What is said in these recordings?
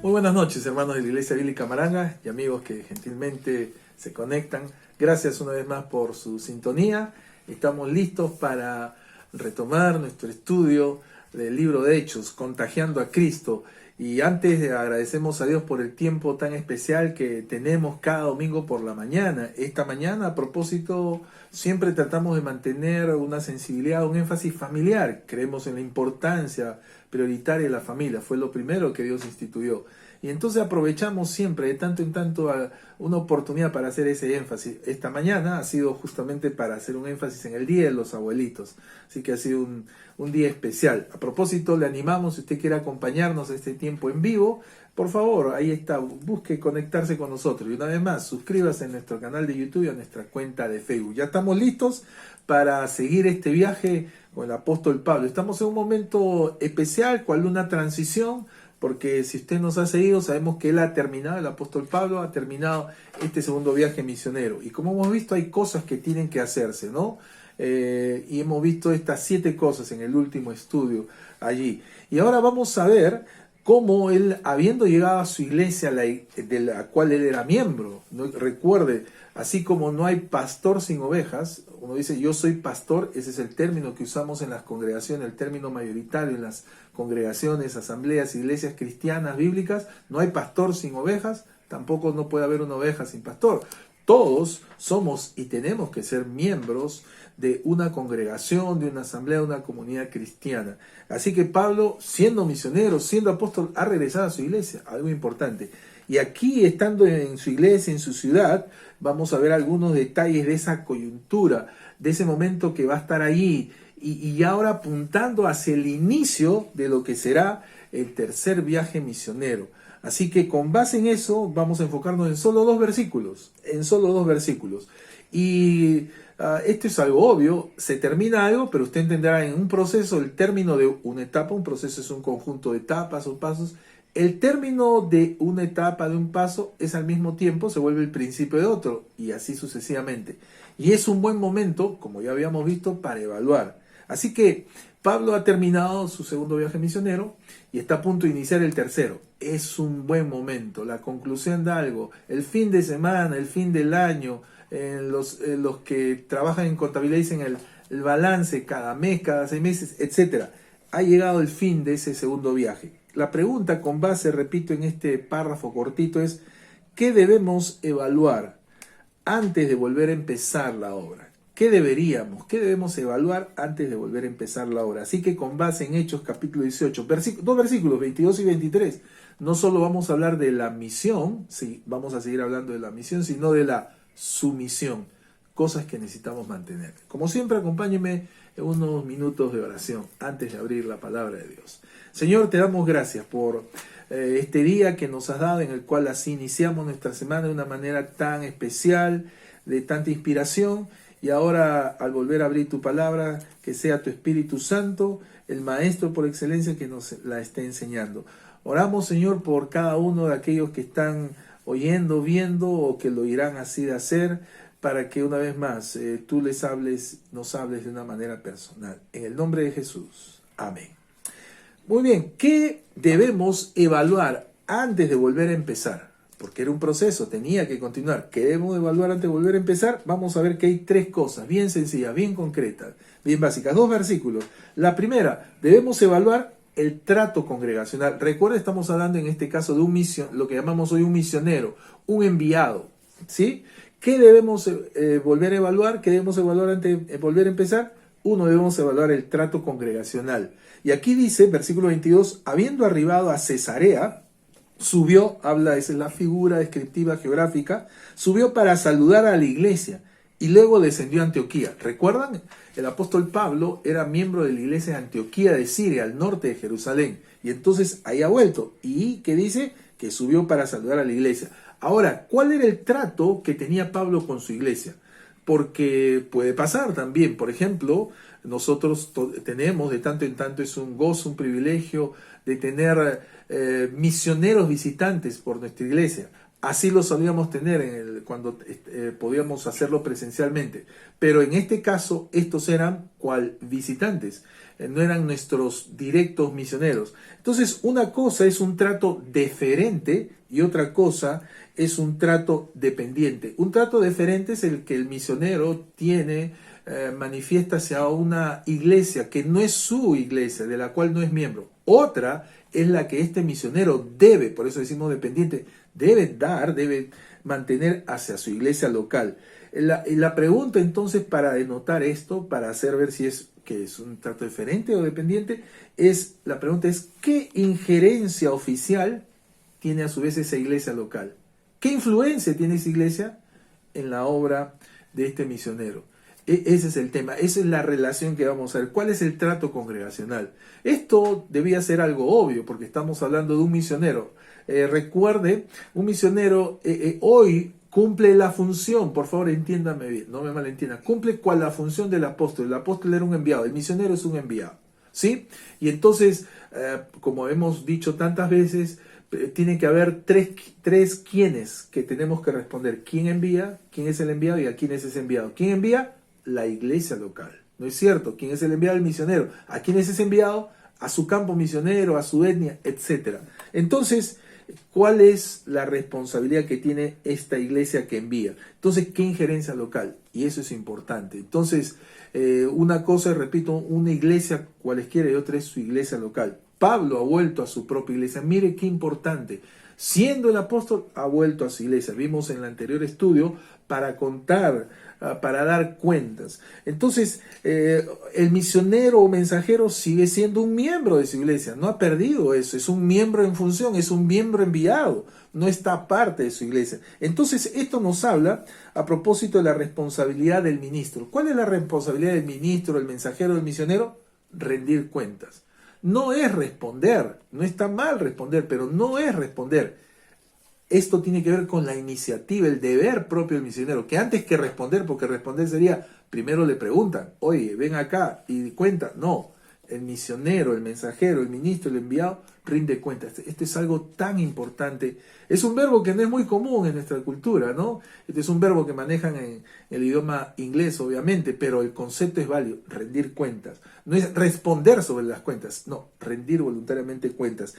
Muy buenas noches, hermanos de la Iglesia Bíblica Maranga y amigos que gentilmente se conectan. Gracias una vez más por su sintonía. Estamos listos para retomar nuestro estudio del libro de Hechos, Contagiando a Cristo. Y antes agradecemos a Dios por el tiempo tan especial que tenemos cada domingo por la mañana. Esta mañana, a propósito, siempre tratamos de mantener una sensibilidad, un énfasis familiar. Creemos en la importancia prioritaria de la familia. Fue lo primero que Dios instituyó. Y entonces aprovechamos siempre de tanto en tanto una oportunidad para hacer ese énfasis. Esta mañana ha sido justamente para hacer un énfasis en el Día de los Abuelitos. Así que ha sido un día especial. A propósito, le animamos, si usted quiere acompañarnos a este tiempo en vivo, por favor, ahí está, busque conectarse con nosotros. Y una vez más, suscríbase a nuestro canal de YouTube y a nuestra cuenta de Facebook. Ya estamos listos para seguir este viaje con el apóstol Pablo. Estamos en un momento especial, cual una transición, porque si usted nos ha seguido, sabemos que él ha terminado, el apóstol Pablo ha terminado este segundo viaje misionero. Y como hemos visto, hay cosas que tienen que hacerse, ¿no? Y hemos visto estas 7 cosas en el último estudio allí. Y ahora vamos a ver cómo él, habiendo llegado a su iglesia, de la cual él era miembro, ¿no? Recuerde, así como no hay pastor sin ovejas, uno dice yo soy pastor, ese es el término que usamos en las congregaciones, el término mayoritario en las congregaciones, asambleas, iglesias cristianas, bíblicas. No hay pastor sin ovejas, tampoco no puede haber una oveja sin pastor. Todos somos y tenemos que ser miembros de una congregación, de una asamblea, de una comunidad cristiana. Así que Pablo, siendo misionero, siendo apóstol, ha regresado a su iglesia, algo importante. Y aquí, estando en su iglesia, en su ciudad, vamos a ver algunos detalles de esa coyuntura, de ese momento que va a estar allí, y ahora apuntando hacia el inicio de lo que será el tercer viaje misionero. Así que con base en eso vamos a enfocarnos en solo 2 versículos, Y esto es algo obvio, se termina algo, pero usted entenderá en un proceso el término de una etapa. Un proceso es un conjunto de etapas o pasos. El término de una etapa, de un paso, es al mismo tiempo, se vuelve el principio de otro, y así sucesivamente. Y es un buen momento, como ya habíamos visto, para evaluar. Así que Pablo ha terminado su segundo viaje misionero y está a punto de iniciar el tercero. Es un buen momento, la conclusión de algo, el fin de semana, el fin del año, los que trabajan en contabilidad dicen el balance cada mes, cada 6 meses, etc. Ha llegado el fin de ese segundo viaje. La pregunta con base, repito, en este párrafo cortito es: ¿qué debemos evaluar antes de volver a empezar la obra? ¿Qué debemos evaluar antes de volver a empezar la obra? Así que con base en Hechos capítulo 18, 2 versículos, 22 y 23, no solo vamos a hablar de la misión, sí, vamos a seguir hablando de la misión, sino de la sumisión, cosas que necesitamos mantener. Como siempre, acompáñenme en unos minutos de oración antes de abrir la palabra de Dios. Señor, te damos gracias por este día que nos has dado, en el cual así iniciamos nuestra semana de una manera tan especial, de tanta inspiración. Y ahora, al volver a abrir tu palabra, que sea tu Espíritu Santo, el Maestro por excelencia, que nos la esté enseñando. Oramos, Señor, por cada uno de aquellos que están oyendo, viendo o que lo irán así de hacer, para que una vez más tú nos hables de una manera personal. En el nombre de Jesús. Amén. Muy bien, ¿qué debemos evaluar antes de volver a empezar? Porque era un proceso, tenía que continuar. ¿Qué debemos evaluar antes de volver a empezar? Vamos a ver que hay 3 cosas, bien sencillas, bien concretas, bien básicas. 2 versículos. La primera, debemos evaluar el trato congregacional. Recuerda, estamos hablando en este caso de lo que llamamos hoy un misionero, un enviado, ¿sí? ¿Qué debemos volver a evaluar? ¿Qué debemos evaluar antes de volver a empezar? 1, debemos evaluar el trato congregacional. Y aquí dice, versículo 22, habiendo arribado a Cesarea, subió, esa es la figura descriptiva geográfica, subió para saludar a la iglesia y luego descendió a Antioquía. ¿Recuerdan? El apóstol Pablo era miembro de la iglesia de Antioquía de Siria, al norte de Jerusalén, y entonces ahí ha vuelto. ¿Y qué dice? Que subió para saludar a la iglesia. Ahora, ¿cuál era el trato que tenía Pablo con su iglesia? Porque puede pasar también, por ejemplo, nosotros tenemos de tanto en tanto, es un gozo, un privilegio de tener misioneros visitantes por nuestra iglesia. Así lo solíamos tener cuando podíamos hacerlo presencialmente. Pero en este caso, estos eran cual visitantes, no eran nuestros directos misioneros. Entonces, una cosa es un trato deferente y otra cosa es un trato dependiente. Un trato deferente es el que el misionero tiene, manifiesta hacia una iglesia que no es su iglesia, de la cual no es miembro. Otra es la que este misionero debe, por eso decimos dependiente, debe mantener hacia su iglesia local. La pregunta entonces para denotar esto, para hacer ver si es que es un trato diferente o dependiente, la pregunta es ¿qué injerencia oficial tiene a su vez esa iglesia local? ¿Qué influencia tiene esa iglesia en la obra de este misionero? Ese es el tema, esa es la relación que vamos a ver. ¿Cuál es el trato congregacional? Esto debía ser algo obvio porque estamos hablando de un misionero. Recuerde, un misionero hoy cumple la función, por favor entiéndame bien, no me malentiendan, cumple cuál la función del apóstol. El apóstol era un enviado, el misionero es un enviado, ¿sí? Y entonces, como hemos dicho tantas veces, tiene que haber tres quiénes que tenemos que responder. ¿Quién envía? ¿Quién es el enviado? ¿Y a quién es ese enviado? ¿Quién envía? La iglesia local. ¿No es cierto? ¿Quién es el enviado? El misionero. ¿A quién es ese enviado? A su campo misionero, a su etnia, etc. Entonces, ¿cuál es la responsabilidad que tiene esta iglesia que envía? Entonces, ¿qué injerencia local? Y eso es importante. Entonces, una cosa, repito, una iglesia cualesquiera y otra es su iglesia local. Pablo ha vuelto a su propia iglesia. Mire qué importante. Siendo el apóstol, ha vuelto a su iglesia. Vimos en el anterior estudio para contar, para dar cuentas. Entonces, el misionero o mensajero sigue siendo un miembro de su iglesia. No ha perdido eso. Es un miembro en función, es un miembro enviado. No está aparte de su iglesia. Entonces, esto nos habla a propósito de la responsabilidad del ministro. ¿Cuál es la responsabilidad del ministro, del mensajero, del misionero? Rendir cuentas. No es responder, no está mal responder, pero no es responder. Esto tiene que ver con la iniciativa, el deber propio del misionero, que antes que responder, porque responder sería, primero le preguntan, oye, ven acá y cuenta. No, el misionero, el mensajero, el ministro, el enviado, rinde cuentas. Esto es algo tan importante. Es un verbo que no es muy común en nuestra cultura, ¿no? Este es un verbo que manejan en el idioma inglés, obviamente, pero el concepto es válido, rendir cuentas. No es responder sobre las cuentas, no, rendir voluntariamente cuentas.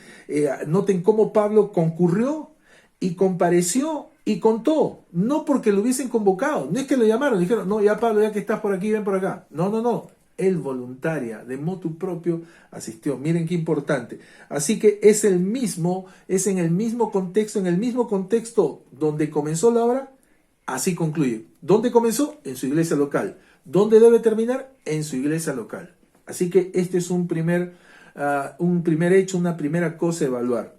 Noten cómo Pablo concurrió y compareció y contó, no porque lo hubiesen convocado, no es que lo llamaron, dijeron, no, ya Pablo, ya que estás por aquí, ven por acá. No, no, no. Él voluntaria, de motu propio, asistió. Miren qué importante. Así que es en el mismo contexto donde comenzó la obra, así concluye. ¿Dónde comenzó? En su iglesia local. ¿Dónde debe terminar? En su iglesia local. Así que este es un primer hecho, una primera cosa a evaluar.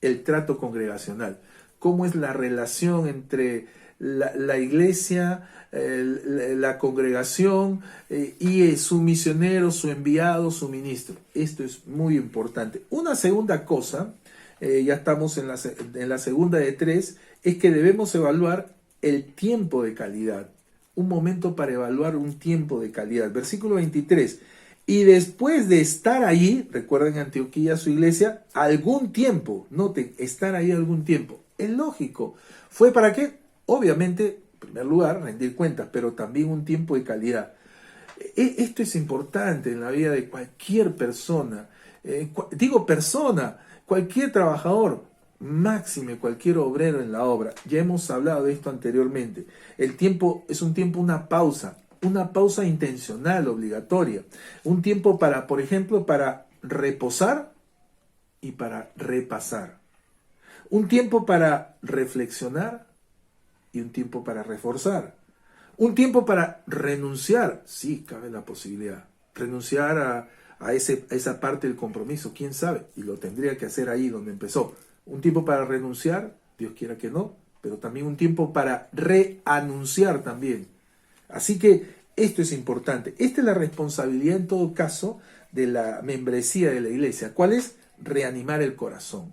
El trato congregacional. ¿Cómo es la relación entre la iglesia, la congregación y su misionero, su enviado, su ministro? Esto es muy importante. Una segunda cosa, ya estamos en la segunda de tres, es que debemos evaluar el tiempo de calidad. Un momento para evaluar un tiempo de calidad. Versículo 23. Y después de estar allí, recuerden Antioquía, su iglesia, algún tiempo, noten, estar ahí algún tiempo. Es lógico. ¿Fue para qué? Obviamente, en primer lugar, rendir cuentas, pero también un tiempo de calidad. Esto es importante en la vida de cualquier persona. Cualquier trabajador, máxime cualquier obrero en la obra. Ya hemos hablado de esto anteriormente. El tiempo es un tiempo, una pausa intencional, obligatoria. Un tiempo para, por ejemplo, para reposar y para repasar. Un tiempo para reflexionar y un tiempo para reforzar. Un tiempo para renunciar. Sí, cabe la posibilidad. Renunciar a esa parte del compromiso, quién sabe, y lo tendría que hacer ahí donde empezó. Un tiempo para renunciar, Dios quiera que no, pero también un tiempo para reanunciar también. Así que esto es importante. Esta es la responsabilidad en todo caso de la membresía de la iglesia. ¿Cuál es? Reanimar el corazón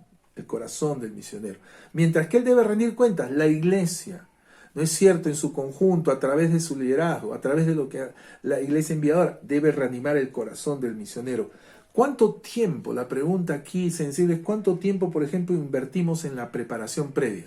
del misionero. Mientras que él debe rendir cuentas, la iglesia, ¿no es cierto? En su conjunto, a través de su liderazgo, a través de lo que la iglesia enviadora debe reanimar el corazón del misionero. ¿Cuánto tiempo? La pregunta aquí sensible es ¿cuánto tiempo, por ejemplo, invertimos en la preparación previa?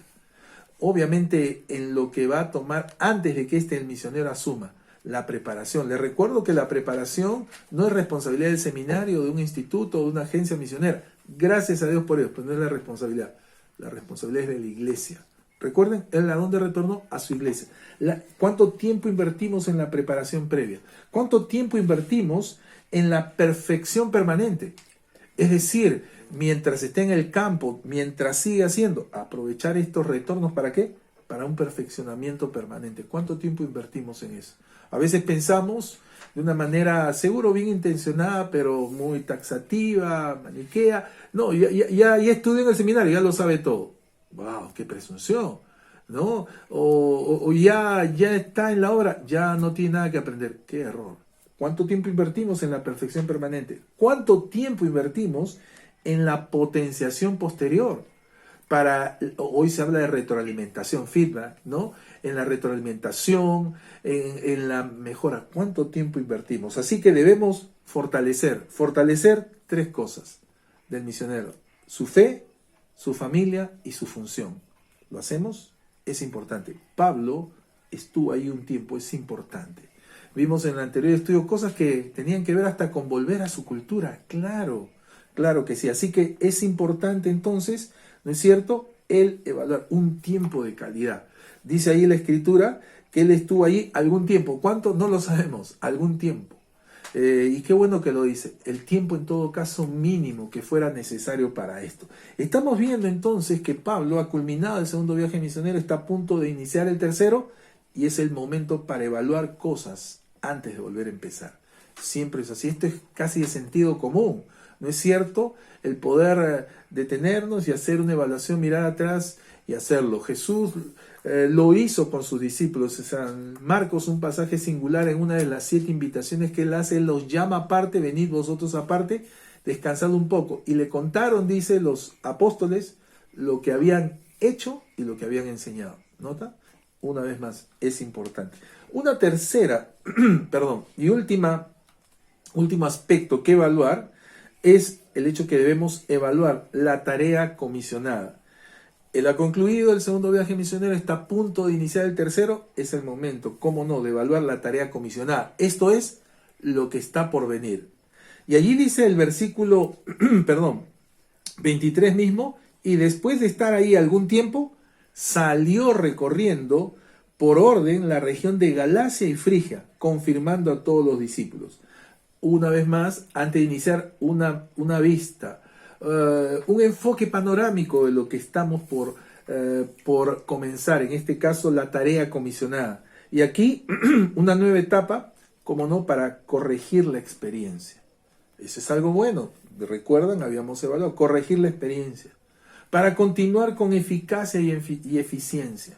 obviamente en lo que va a tomar antes de que el misionero asuma la preparación. Les recuerdo que la preparación no es responsabilidad del seminario, de un instituto o de una agencia misionera. Gracias a Dios por ello, pero no es la responsabilidad. La responsabilidad es de la iglesia. Recuerden, ¿a dónde retornó? A su iglesia. ¿Cuánto tiempo invertimos en la preparación previa? ¿Cuánto tiempo invertimos en la perfección permanente? Es decir, mientras esté en el campo, mientras sigue haciendo, aprovechar estos retornos, ¿para qué? Para un perfeccionamiento permanente. ¿Cuánto tiempo invertimos en eso? A veces pensamos de una manera, seguro, bien intencionada, pero muy taxativa, maniquea. No, ya estudié en el seminario, ya lo sabe todo. ¡Wow! ¡Qué presunción! ¿No? O ya está en la obra, ya no tiene nada que aprender. ¡Qué error! ¿Cuánto tiempo invertimos en la perfección permanente? ¿Cuánto tiempo invertimos en la potenciación posterior? Hoy se habla de retroalimentación, feedback, ¿no? En la retroalimentación, en la mejora. ¿Cuánto tiempo invertimos? Así que debemos fortalecer 3 cosas del misionero: su fe, su familia y su función. ¿Lo hacemos? Es importante. Pablo estuvo ahí un tiempo, es importante. Vimos en el anterior estudio cosas que tenían que ver hasta con volver a su cultura. Claro, claro que sí. Así que es importante entonces, ¿no es cierto?, el evaluar un tiempo de calidad. Dice ahí la escritura que él estuvo ahí algún tiempo. ¿Cuánto? No lo sabemos. Algún tiempo. Y qué bueno que lo dice. El tiempo en todo caso mínimo que fuera necesario para esto. Estamos viendo entonces que Pablo ha culminado el segundo viaje misionero, está a punto de iniciar el tercero y es el momento para evaluar cosas antes de volver a empezar. Siempre es así. Esto es casi de sentido común. ¿No es cierto? El poder detenernos y hacer una evaluación, mirar atrás y hacerlo. Jesús lo hizo con sus discípulos. San Marcos, un pasaje singular en una de las 7 invitaciones que él hace, él los llama aparte, venid vosotros aparte, descansad un poco. Y le contaron, dice, los apóstoles lo que habían hecho y lo que habían enseñado. ¿Nota? Una vez más, es importante. Una tercera, y último aspecto que evaluar es el hecho que debemos evaluar la tarea comisionada. Él ha concluido el segundo viaje misionero, está a punto de iniciar el tercero, es el momento, cómo no, de evaluar la tarea comisionada. Esto es lo que está por venir. Y allí dice el versículo 23 mismo, y después de estar ahí algún tiempo, salió recorriendo por orden la región de Galacia y Frigia, confirmando a todos los discípulos. Una vez más, antes de iniciar una vista, un enfoque panorámico de lo que estamos por comenzar, en este caso la tarea comisionada. Y aquí una nueva etapa, como no, para corregir la experiencia. Eso es algo bueno. ¿Recuerdan? Habíamos evaluado, corregir la experiencia. Para continuar con eficacia y eficiencia.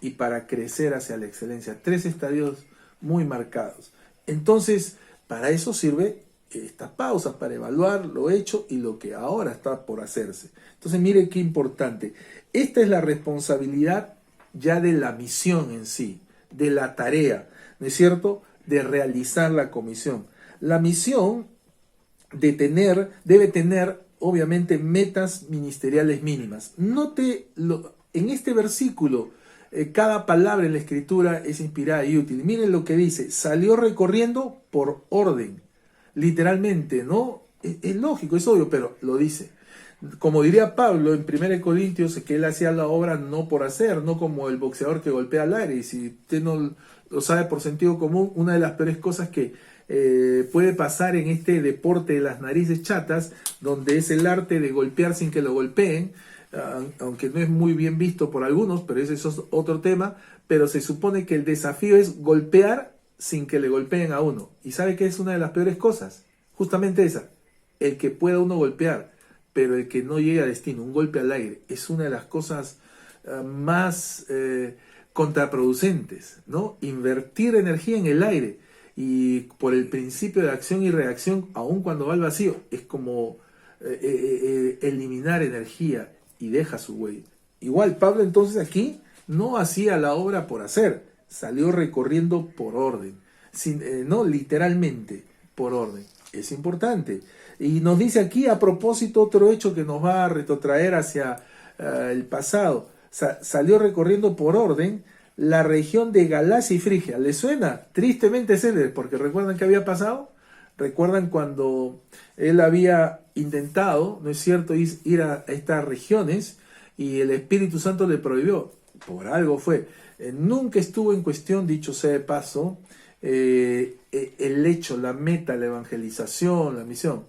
Y para crecer hacia la excelencia. 3 estadios muy marcados. Entonces, para eso sirve esta pausa, para evaluar lo hecho y lo que ahora está por hacerse. Entonces, mire qué importante. Esta es la responsabilidad ya de la misión en sí, de la tarea, ¿no es cierto?, de realizar la comisión. La misión debe tener, obviamente, metas ministeriales mínimas. En este versículo, cada palabra en la escritura es inspirada y útil. Miren lo que dice: salió recorriendo por orden. Literalmente, ¿no? Es lógico, es obvio, pero lo dice. Como diría Pablo en 1 Corintios, que él hacía la obra no por hacer, no como el boxeador que golpea al aire. Y si usted no lo sabe por sentido común, una de las peores cosas que puede pasar en este deporte de las narices chatas, donde es el arte de golpear sin que lo golpeen, aunque no es muy bien visto por algunos, pero ese es otro tema. Pero se supone que el desafío es golpear sin que le golpeen a uno. ¿Y sabe qué es una de las peores cosas? Justamente esa, el que pueda uno golpear, pero el que no llegue a destino, un golpe al aire, es una de las cosas más contraproducentes, ¿no? Invertir energía en el aire y por el principio de acción y reacción, aun cuando va al vacío, es como eliminar energía y deja su huella. Igual Pablo entonces aquí no hacía la obra por hacer, salió recorriendo por orden, no literalmente por orden. Es importante. Y nos dice aquí a propósito otro hecho que nos va a retrotraer hacia el pasado. salió recorriendo por orden la región de Galacia y Frigia. ¿Le suena? Tristemente célebre, porque ¿recuerdan qué había pasado? ¿Recuerdan cuando él había intentado, no es cierto, ir a estas regiones y el Espíritu Santo le prohibió? Por algo fue. Nunca estuvo en cuestión, dicho sea de paso, el hecho, la meta, la evangelización, la misión.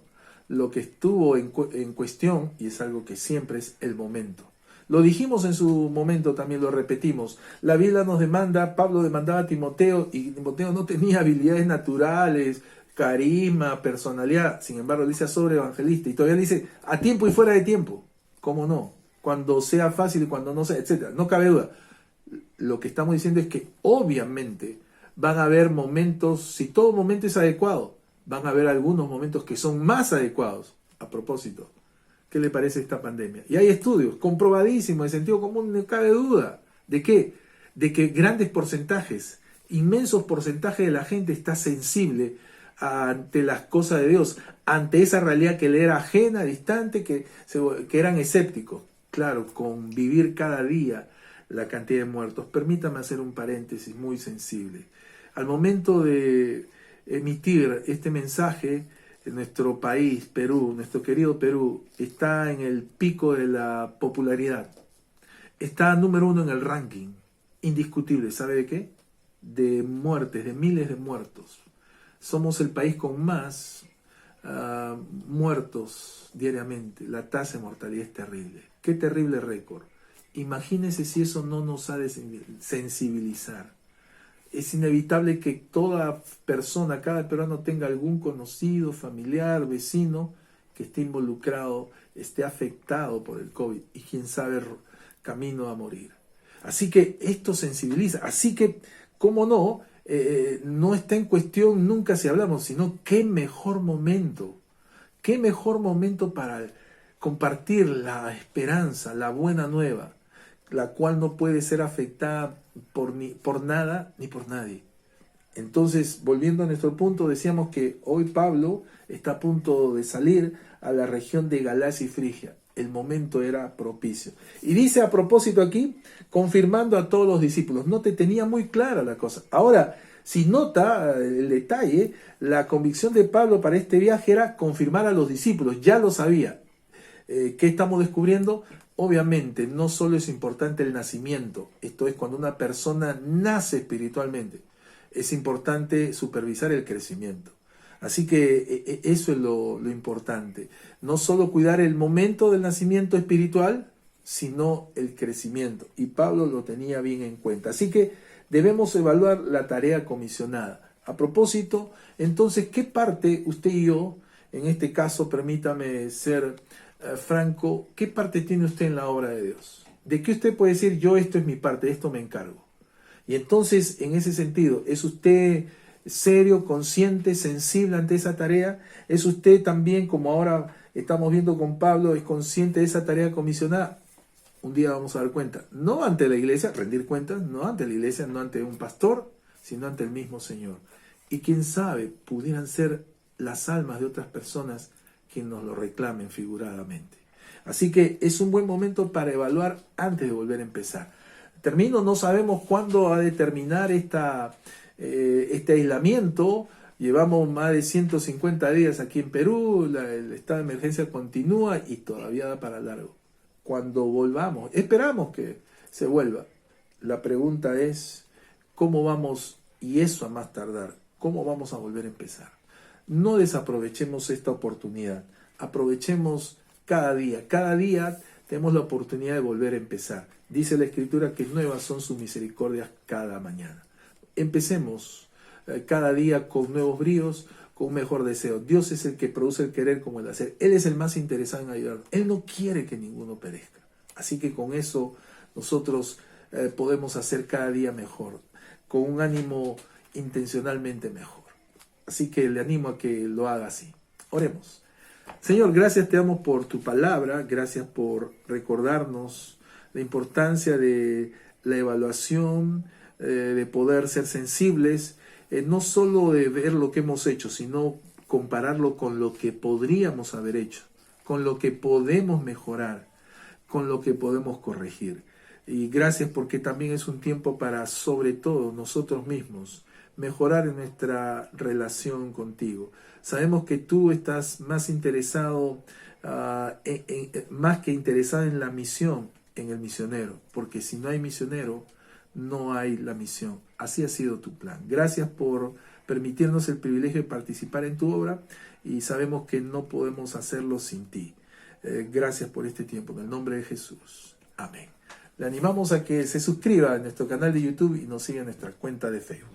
Lo que estuvo en cuestión, y es algo que siempre es el momento. Lo dijimos en su momento, también lo repetimos. La Biblia nos demanda, Pablo demandaba a Timoteo, y Timoteo no tenía habilidades naturales, carisma, personalidad. Sin embargo, dice sobre evangelista, y todavía dice a tiempo y fuera de tiempo. ¿Cómo no? Cuando sea fácil y cuando no sea, etcétera. No cabe duda. Lo que estamos diciendo es que obviamente van a haber momentos, si todo momento es adecuado, van a haber algunos momentos que son más adecuados. A propósito, ¿qué le parece esta pandemia? Y hay estudios comprobadísimos, de sentido común, no cabe duda. ¿De qué? De que grandes porcentajes, inmensos porcentajes de la gente está sensible ante las cosas de Dios, ante esa realidad que le era ajena, distante, que eran escépticos. Claro, con vivir cada día la cantidad de muertos. Permítame hacer un paréntesis muy sensible. Al momento de emitir este mensaje, en nuestro país, Perú, nuestro querido Perú, está en el pico de la popularidad. Está número 1 en el ranking, indiscutible. ¿Sabe de qué? De muertes, de miles de muertos. Somos el país con más muertos diariamente. La tasa de mortalidad es terrible. Qué terrible récord. Imagínense si eso no nos ha de sensibilizar. Es inevitable que toda persona, cada peruano tenga algún conocido, familiar, vecino que esté involucrado, esté afectado por el COVID y quién sabe, camino a morir. Así que esto sensibiliza. Así que, cómo no, no está en cuestión nunca si hablamos, sino qué mejor momento para compartir la esperanza, la buena nueva, la cual no puede ser afectada por nada ni por nadie. Entonces, volviendo a nuestro punto, decíamos que hoy Pablo está a punto de salir a la región de Galacia y Frigia. El momento era propicio. Y dice a propósito aquí, confirmando a todos los discípulos. No te tenía muy clara la cosa. Ahora, si nota el detalle, la convicción de Pablo para este viaje era confirmar a los discípulos. Ya lo sabía. ¿Qué estamos descubriendo? Obviamente, no solo es importante el nacimiento, esto es cuando una persona nace espiritualmente, es importante supervisar el crecimiento. Así que eso es lo importante. No solo cuidar el momento del nacimiento espiritual, sino el crecimiento. Y Pablo lo tenía bien en cuenta. Así que debemos evaluar la tarea comisionada. A propósito, entonces, ¿qué parte usted y yo, en este caso, permítame ser franco, qué parte tiene usted en la obra de Dios? ¿De qué usted puede decir, yo esto es mi parte, de esto me encargo? Y entonces, en ese sentido, ¿es usted serio, consciente, sensible ante esa tarea? ¿Es usted también, como ahora estamos viendo con Pablo, es consciente de esa tarea comisionada? Un día vamos a dar cuenta, no ante la iglesia, rendir cuentas, no ante la iglesia, no ante un pastor, sino ante el mismo Señor. Y quién sabe, pudieran ser las almas de otras personas quien nos lo reclamen figuradamente. Así que es un buen momento para evaluar antes de volver a empezar. Termino, no sabemos cuándo va a terminar este aislamiento. Llevamos más de 150 días aquí en Perú, el estado de emergencia continúa y todavía da para largo. Cuando volvamos, esperamos que se vuelva. La pregunta es, ¿cómo vamos, y eso a más tardar, cómo vamos a volver a empezar? No desaprovechemos esta oportunidad, aprovechemos cada día. Cada día tenemos la oportunidad de volver a empezar. Dice la Escritura que nuevas son sus misericordias cada mañana. Empecemos cada día con nuevos bríos, con un mejor deseo. Dios es el que produce el querer como el hacer. Él es el más interesado en ayudar. Él no quiere que ninguno perezca. Así que con eso nosotros podemos hacer cada día mejor, con un ánimo intencionalmente mejor. Así que le animo a que lo haga así. Oremos. Señor, gracias te damos por tu palabra, gracias por recordarnos la importancia de la evaluación, de poder ser sensibles, no solo de ver lo que hemos hecho, sino compararlo con lo que podríamos haber hecho, con lo que podemos mejorar, con lo que podemos corregir. Y gracias porque también es un tiempo para, sobre todo, nosotros mismos, mejorar en nuestra relación contigo. Sabemos que tú estás más interesado, más que interesado en la misión, en el misionero, porque si no hay misionero, no hay la misión. Así ha sido tu plan. Gracias por permitirnos el privilegio de participar en tu obra y sabemos que no podemos hacerlo sin ti. Gracias por este tiempo. En el nombre de Jesús. Amén. Le animamos a que se suscriba a nuestro canal de YouTube y nos siga en nuestra cuenta de Facebook.